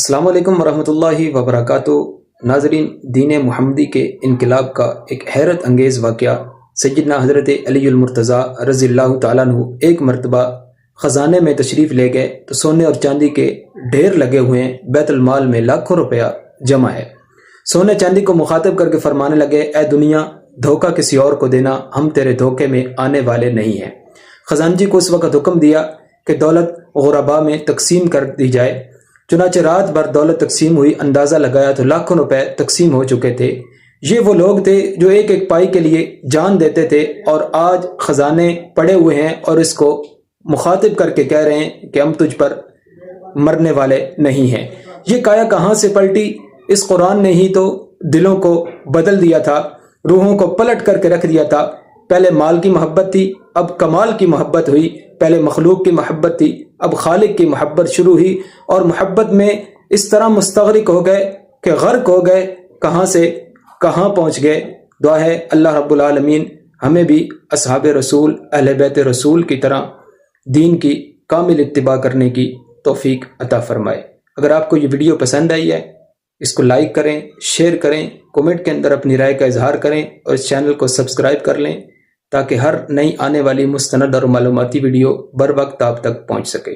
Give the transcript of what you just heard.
السلام علیکم ورحمۃ اللہ وبرکاتہ۔ ناظرین، دین محمدی کے انقلاب کا ایک حیرت انگیز واقعہ سیدنا حضرت علی المرتضیٰ رضی اللہ تعالیٰ عنہ ایک مرتبہ خزانے میں تشریف لے گئے تو سونے اور چاندی کے ڈھیر لگے ہوئے ہیں، بیت المال میں لاکھوں روپیہ جمع ہے۔ سونے چاندی کو مخاطب کر کے فرمانے لگے، اے دنیا، دھوکہ کسی اور کو دینا، ہم تیرے دھوکے میں آنے والے نہیں ہیں۔ خزانچی کو اس وقت حکم دیا کہ دولت غرباء میں تقسیم کر دی جائے۔ چنانچہ رات بھر دولت تقسیم ہوئی، اندازہ لگایا تو لاکھوں روپے تقسیم ہو چکے تھے۔ یہ وہ لوگ تھے جو ایک ایک پائی کے لیے جان دیتے تھے، اور آج خزانے پڑے ہوئے ہیں اور اس کو مخاطب کر کے کہہ رہے ہیں کہ ہم تجھ پر مرنے والے نہیں ہیں۔ یہ کایا کہاں سے پلٹی؟ اس قرآن نے ہی تو دلوں کو بدل دیا تھا، روحوں کو پلٹ کر کے رکھ دیا تھا۔ پہلے مال کی محبت تھی، اب کمال کی محبت ہوئی۔ پہلے مخلوق کی محبت تھی، اب خالق کی محبت شروع ہوئی، اور محبت میں اس طرح مستغرق ہو گئے کہ غرق ہو گئے، کہاں سے کہاں پہنچ گئے۔ دعا ہے اللہ رب العالمین ہمیں بھی اصحاب رسول، اہل بیت رسول کی طرح دین کی کامل اتباع کرنے کی توفیق عطا فرمائے۔ اگر آپ کو یہ ویڈیو پسند آئی ہے، اس کو لائک کریں، شیئر کریں، کومنٹ کے اندر اپنی رائے کا اظہار کریں، اور اس چینل کو سبسکرائب کر لیں تاکہ ہر نئی آنے والی مستند اور معلوماتی ویڈیو بر وقت آپ تک پہنچ سکے۔